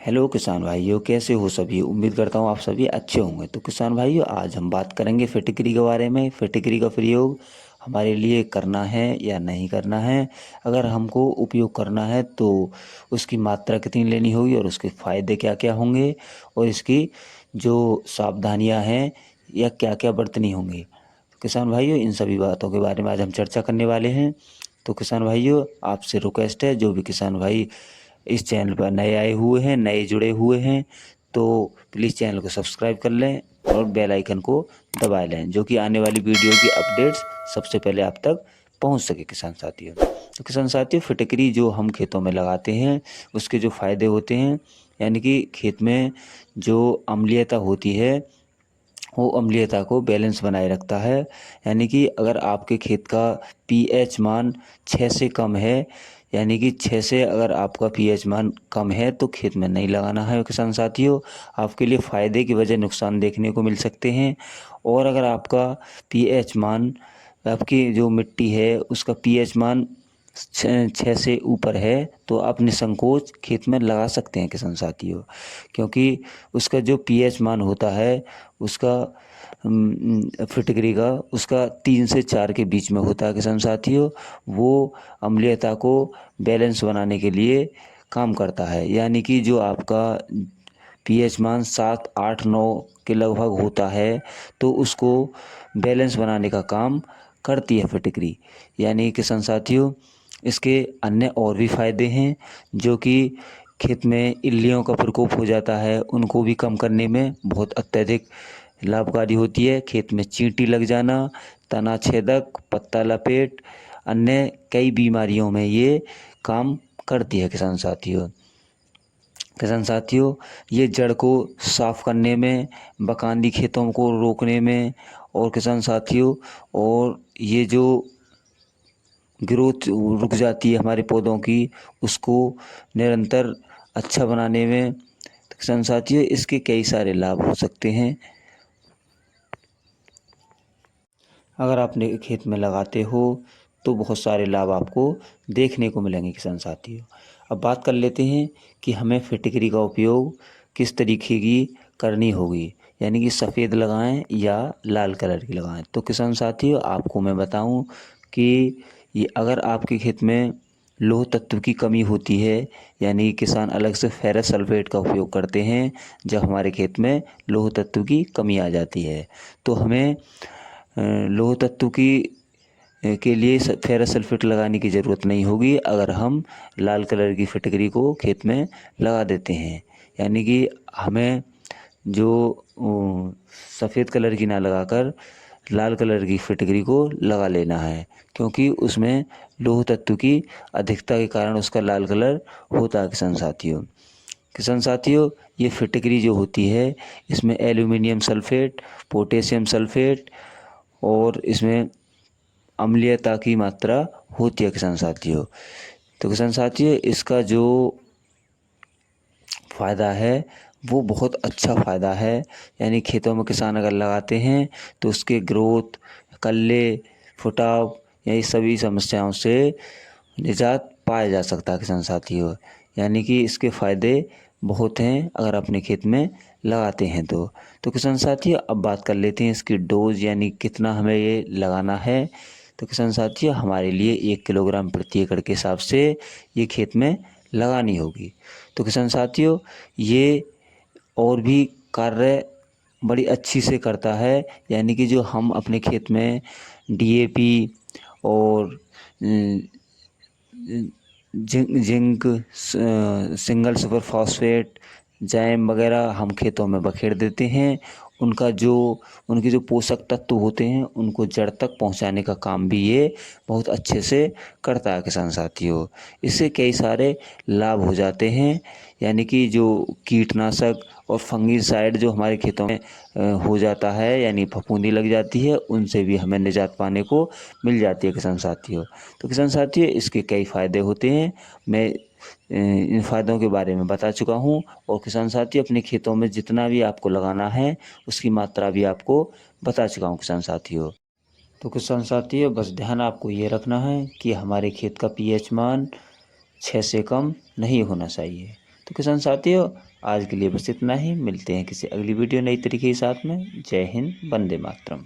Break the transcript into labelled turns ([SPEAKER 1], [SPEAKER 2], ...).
[SPEAKER 1] Hello किसान भाइयों, कैसे हो सभी। उम्मीद करता हूँ आप सभी अच्छे होंगे। तो किसान भाइयों, आज हम बात करेंगे फिटकरी के बारे में। फिटकरी का प्रयोग हमारे लिए करना है या नहीं करना है। अगर हमको उपयोग करना है तो उसकी मात्रा कितनी लेनी होगी और उसके फ़ायदे क्या क्या होंगे और इसकी जो सावधानियां हैं या क्या क्या बरतनी होंगी। तो किसान भाइयों, इन सभी बातों के बारे में आज हम चर्चा करने वाले हैं। तो किसान भाइयों, आपसे रिक्वेस्ट है, जो भी किसान भाई इस चैनल पर नए आए हुए हैं, नए जुड़े हुए हैं, तो प्लीज़ चैनल को सब्सक्राइब कर लें और बेल आइकन को दबा लें, जो कि आने वाली वीडियो की अपडेट्स सबसे पहले आप तक पहुंच सके किसान साथियों। तो किसान साथियों, फिटकरी जो हम खेतों में लगाते हैं उसके जो फ़ायदे होते हैं, यानी कि खेत में जो अम्लीयता होती है वो अम्लीयता को बैलेंस बनाए रखता है। यानी कि अगर आपके खेत का पीएच मान 6 से कम है, यानी कि 6 से अगर आपका पीएच मान कम है तो खेत में नहीं लगाना है किसान साथियों। आपके लिए फ़ायदे की वजह नुकसान देखने को मिल सकते हैं। और अगर आपका पीएच मान, आपकी जो मिट्टी है उसका पीएच मान 6 से ऊपर है तो आप निसंकोच खेत में लगा सकते हैं किसान साथियों, क्योंकि उसका जो पीएच मान होता है उसका फिटकरी का उसका 3 से 4 के बीच में होता है किसान साथियों। वो अम्लीयता को बैलेंस बनाने के लिए काम करता है। यानी कि जो आपका पीएच मान 7, 8, 9 के लगभग होता है तो उसको बैलेंस बनाने का काम करती है फिटकरी। यानी किसान साथियों, इसके अन्य और भी फ़ायदे हैं, जो कि खेत में इल्लियों का प्रकोप हो जाता है उनको भी कम करने में बहुत अत्यधिक लाभकारी होती है। खेत में चींटी लग जाना, तना छेदक, पत्ता लपेट, अन्य कई बीमारियों में ये काम करती है किसान साथियों। किसान साथियों, ये जड़ को साफ करने में, बकांदी खेतों को रोकने में, और किसान साथियों, और ये जो ग्रोथ रुक जाती है हमारे पौधों की उसको निरंतर अच्छा बनाने में। तो किसान साथियों, इसके कई सारे लाभ हो सकते हैं अगर आपने खेत में लगाते हो तो बहुत सारे लाभ आपको देखने को मिलेंगे किसान साथियों। अब बात कर लेते हैं कि हमें फिटकरी का उपयोग किस तरीके की करनी होगी, यानी कि सफ़ेद लगाएं या लाल कलर की लगाएं। तो किसान साथियों, आपको मैं बताऊं कि ये अगर आपके खेत में लोह तत्व की कमी होती है, यानी किसान अलग से फेरस सल्फेट का उपयोग करते हैं जब हमारे खेत में लोह तत्व की कमी आ जाती है, तो हमें लोह तत्व की के लिए फेरस सल्फेट लगाने की ज़रूरत नहीं होगी अगर हम लाल कलर की फिटकरी को खेत में लगा देते हैं। यानी कि हमें जो सफ़ेद कलर की ना लगाकर लाल कलर की फिटकरी को लगा लेना है, क्योंकि उसमें लोह तत्व की अधिकता के कारण उसका लाल कलर होता है किसान साथियों। किसान साथियों, ये फिटकरी जो होती है इसमें एल्यूमिनियम सल्फेट, पोटेशियम सल्फेट और इसमें अम्लीयता की मात्रा होती है किसान साथियों। तो किसान साथियों, इसका जो फ़ायदा है वो बहुत अच्छा फ़ायदा है। यानी खेतों में किसान अगर लगाते हैं तो उसके ग्रोथ, कल्ले, फुटाव, यही सभी समस्याओं से निजात पाया जा सकता है किसान साथियों। यानी कि इसके फ़ायदे बहुत हैं अगर अपने खेत में लगाते हैं तो किसान साथियों, अब बात कर लेते हैं इसकी डोज़, यानी कितना हमें ये लगाना है। तो किसान साथियों, हमारे लिए 1 किलोग्राम प्रति एकड़ के हिसाब से ये खेत में लगानी होगी। तो किसान साथियों, ये और भी कार्य बड़ी अच्छी से करता है। यानी कि जो हम अपने खेत में डीएपी और zinc, single super phosphate, jam वगैरह हम खेतों में बखेर देते हैं, उनके जो पोषक तत्व होते हैं उनको जड़ तक पहुंचाने का काम भी ये बहुत अच्छे से करता है किसान साथियों। इससे कई सारे लाभ हो जाते हैं। यानी कि जो कीटनाशक और फंगीसाइड जो हमारे खेतों में हो जाता है, यानी फफूंदी लग जाती है, उनसे भी हमें निजात पाने को मिल जाती है किसान साथियों। तो किसान साथियों, इसके कई फ़ायदे होते हैं। मैं इन फ़ायदों के बारे में बता चुका हूँ। और किसान साथियों, अपने खेतों में जितना भी आपको लगाना है उसकी मात्रा भी आपको बता चुका हूँ किसान साथियों। तो किसान साथियों, बस ध्यान आपको ये रखना है कि हमारे खेत का पीएच मान 6 से कम नहीं होना चाहिए। तो किसान साथियों, आज के लिए बस इतना ही। मिलते हैं किसी अगली वीडियो नई तरीके के साथ में। जय हिंद, वंदे मातरम।